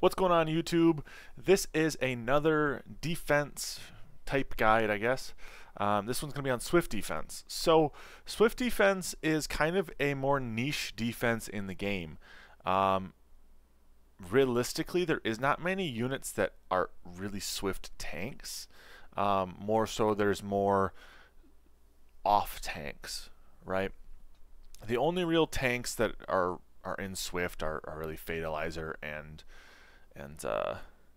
What's going on YouTube? This is another defense type guide, I guess. This one's going to be on Swift defense. So Swift defense is kind of a more niche defense in the game. Realistically, there is not many units that are really Swift tanks. More so there's more off tanks, right? The only real tanks that are in Swift are really Fatalizer and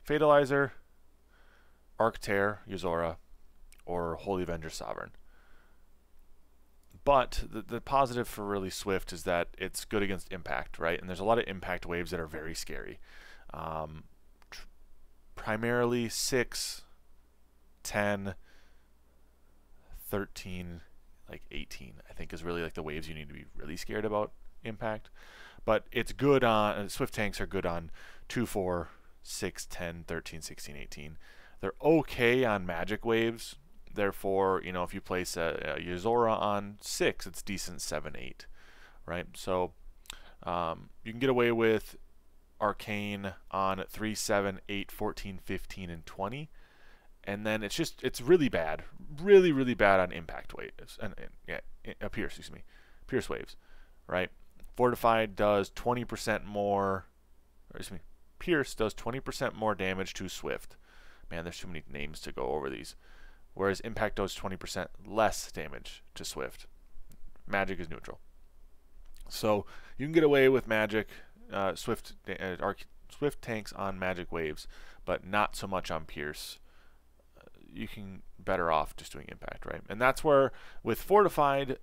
Fatalizer, Arctear, Yuzora, or Holy Avenger Sovereign. But the positive for really Swift is that it's good against impact, right? And there's a lot of impact waves that are very scary. Primarily 6, 10, 13, like 18, I think is really like the waves you need to be really scared about impact. But it's good on, Swift tanks are good on 2, 4, 6, 10, 13, 16, 18. They're okay on magic waves. Therefore, you know, if you place a Yuzora on 6, it's decent 7, 8, right? So you can get away with Arcane on 3, 7, 8, 14, 15, and 20. And then it's really bad, really bad on impact waves, and Pierce, excuse me, Pierce waves, right? Fortified does 20% more, or excuse me, Pierce does 20% more damage to Swift. Man, there's too many names to go over these. Whereas Impact does 20% less damage to Swift. Magic is neutral. So you can get away with Magic, Swift tanks on Magic waves, but not so much on Pierce. You can better off just doing Impact, right? And that's where with fortified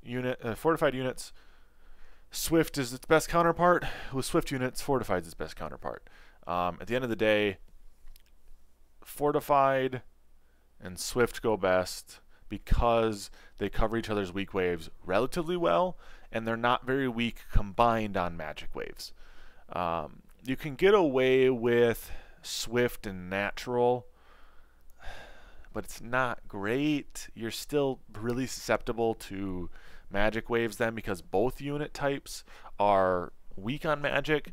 units, Swift is its best counterpart. With Swift units, Fortified is its best counterpart. At the end of the day, Fortified and Swift go best because they cover each other's weak waves relatively well, and they're not very weak combined on magic waves. You can get away with Swift and Natural, but it's not great. You're still really susceptible to magic waves then, because both unit types are weak on magic,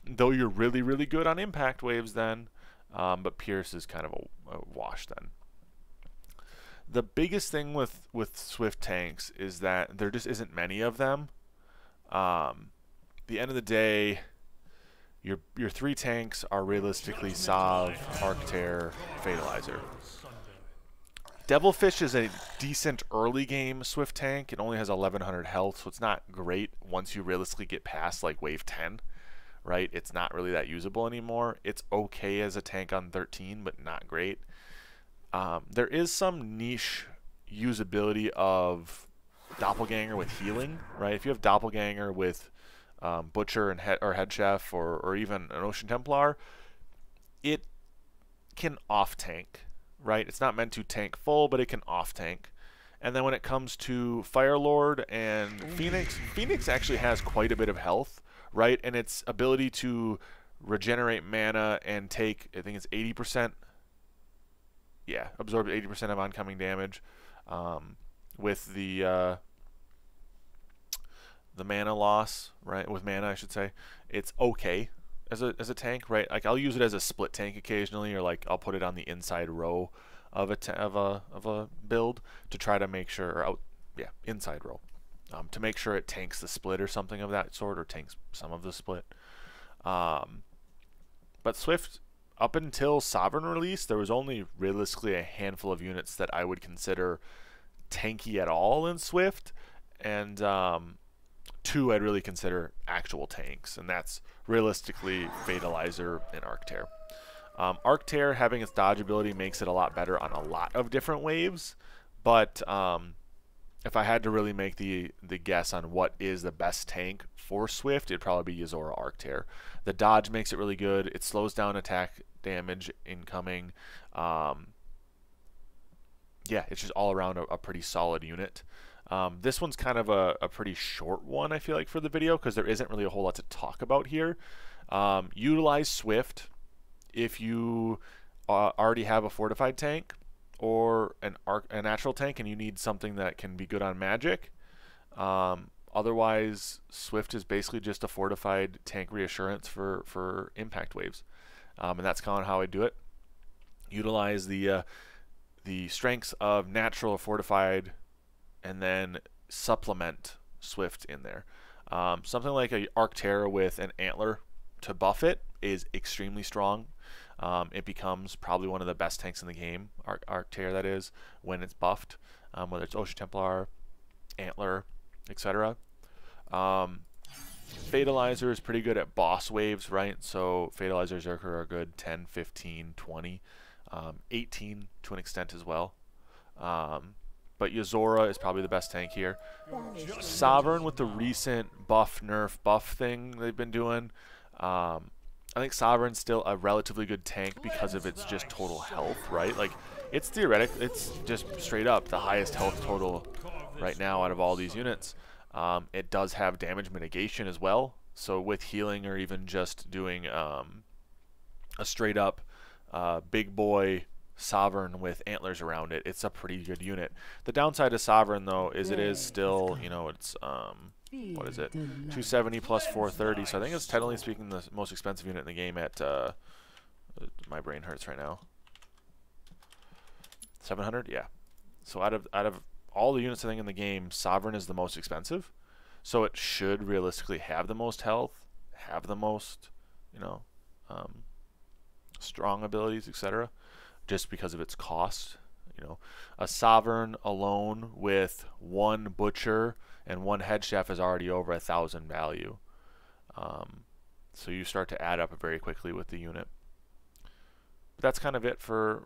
though you're really good on impact waves then. But Pierce is kind of a wash then. The biggest thing with Swift tanks is that there just isn't many of them. At the end of the day, your 3 tanks are realistically Sov, Arctear, Fatalizer. Devilfish is a decent early game Swift tank. It only has 1100 health, so it's not great once you realistically get past like wave 10, right? It's not really that usable anymore. It's okay as a tank on 13, but not great. There is some niche usability of Doppelganger with healing, right? If you have Doppelganger with Butcher and Head Chef or even an Ocean Templar, it can off-tank, right? It's not meant to tank full, but it can off-tank. And then when it comes to Firelord and Phoenix actually has quite a bit of health, right? And its ability to regenerate mana and take, I think it's 80%, yeah, absorb 80% of oncoming damage with the mana loss, right? With mana, I should say. It's okay as a tank, right? Like I'll use it as a split tank occasionally, or like I'll put it on the inside row of a build to try to make sure, or inside row, to make sure it tanks the split or something of that sort, or tanks some of the split. But Swift, up until Sovereign release, there was only realistically a handful of units that I would consider tanky at all in Swift, and 2 I'd really consider actual tanks, and that's realistically Fatalizer and Arctear. Arctear, having its dodge ability, makes it a lot better on a lot of different waves, but if I had to really make the guess on what is the best tank for Swift, it'd probably be Yuzora Arctear. The dodge makes it really good. It slows down attack damage incoming. Yeah, it's just all around a pretty solid unit. This one's kind of a pretty short one, I feel like, for the video, because there isn't really a whole lot to talk about here. Utilize Swift if you already have a fortified tank or a natural tank and you need something that can be good on magic. Otherwise, Swift is basically just a fortified tank reassurance for impact waves, and that's kind of how I do it. Utilize the strengths of natural or fortified, and then supplement Swift in there. Something like a Arctera with an antler to buff it is extremely strong. It becomes probably one of the best tanks in the game, Arctera that is, when it's buffed, whether it's Ocean Templar, Antler, etc. Fatalizer is pretty good at boss waves, right? So Fatalizer Zerker are good 10, 15, 20, 18 to an extent as well. But Yozora is probably the best tank here. Sovereign with the recent buff nerf buff thing they've been doing. I think Sovereign's still a relatively good tank because of its just total health, right? Like, it's theoretic. It's just straight up the highest health total right now out of all these units. It does have damage mitigation as well. So with healing or even just doing a straight up big boy Sovereign with antlers around it, it's a pretty good unit. The downside of Sovereign, though, is it is still, you know, it's what is it, 270 plus 430, so I think it's technically speaking the most expensive unit in the game at my brain hurts right now, 700. Yeah, so out of all the units I think in the game, Sovereign is the most expensive, so it should realistically have the most health, have the most, you know, strong abilities, etc., just because of its cost. You know, a Sovereign alone with one Butcher and one Head Chef is already over 1,000 value. So you start to add up very quickly with the unit. But that's kind of it for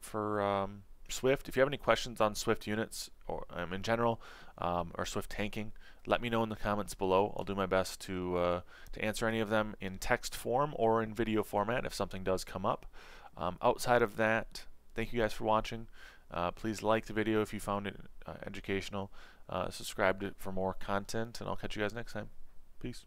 Swift. If you have any questions on Swift units or in general, or Swift tanking, let me know in the comments below. I'll do my best to answer any of them in text form or in video format if something does come up. Outside of that, thank you guys for watching. Please like the video if you found it educational. Subscribe for more content, and I'll catch you guys next time. Peace.